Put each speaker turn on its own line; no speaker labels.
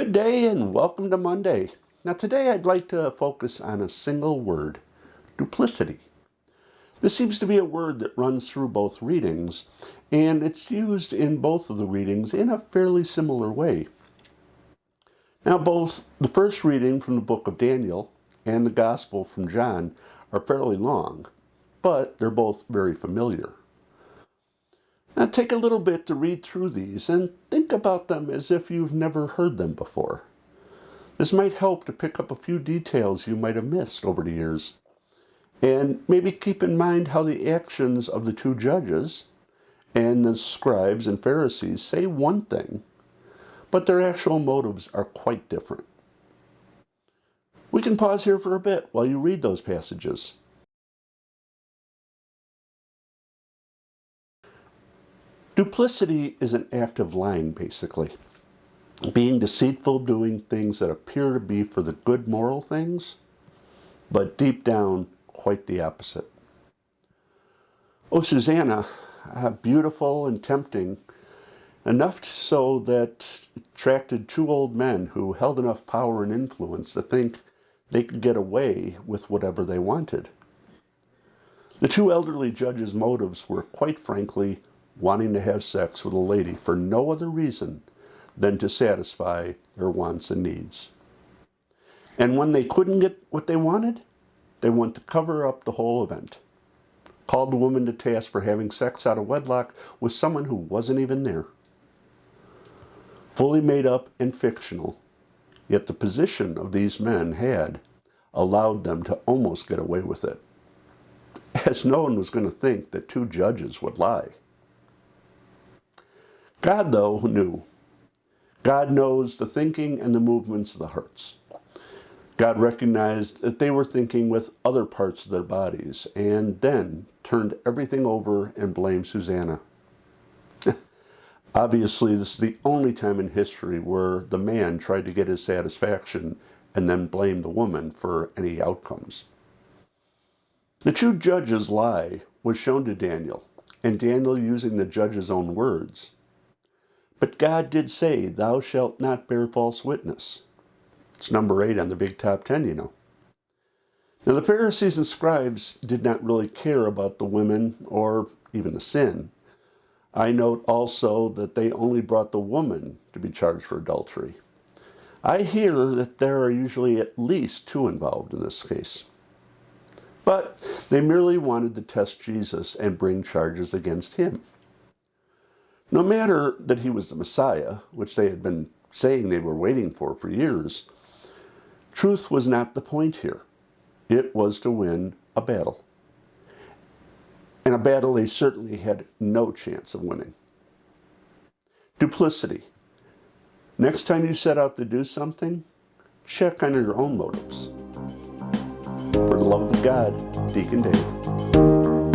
Good day and welcome to Monday. Now today I'd like to focus on a single word, duplicity. This seems to be a word that runs through both readings, and it's used in both of the readings in a fairly similar way. Now both the first reading from the book of Daniel and the Gospel from John are fairly long, but they're both very familiar. Now take a little bit to read through these and think about them as if you've never heard them before. This might help to pick up a few details you might have missed over the years. And maybe keep in mind how the actions of the two judges and the scribes and Pharisees say one thing, but their actual motives are quite different. We can pause here for a bit while you read those passages. Duplicity is an act of lying, basically. Being deceitful, doing things that appear to be for the good moral things, but deep down, quite the opposite. Oh, Susanna, beautiful and tempting, enough so that it attracted two old men who held enough power and influence to think they could get away with whatever they wanted. The two elderly judges' motives were, quite frankly, wanting to have sex with a lady for no other reason than to satisfy their wants and needs. And when they couldn't get what they wanted, they went to cover up the whole event. Called the woman to task for having sex out of wedlock with someone who wasn't even there. Fully made up and fictional, yet the position of these men had allowed them to almost get away with it. As no one was going to think that two judges would lie. God, though, knew. God knows the thinking and the movements of the hearts. God recognized that they were thinking with other parts of their bodies, and then turned everything over and blamed Susanna. Obviously, this is the only time in history where the man tried to get his satisfaction and then blamed the woman for any outcomes. The two judges' lie was shown to Daniel, and Daniel using the judge's own words. But God did say, "Thou shalt not bear false witness." It's number 8 on the big top 10, you know. Now the Pharisees and scribes did not really care about the women or even the sin. I note also that they only brought the woman to be charged for adultery. I hear that there are usually at least 2 involved in this case. But they merely wanted to test Jesus and bring charges against him. No matter that he was the Messiah, which they had been saying they were waiting for years, truth was not the point here. It was to win a battle. And a battle they certainly had no chance of winning. Duplicity. Next time you set out to do something, check on your own motives. For the love of God, Deacon Dave.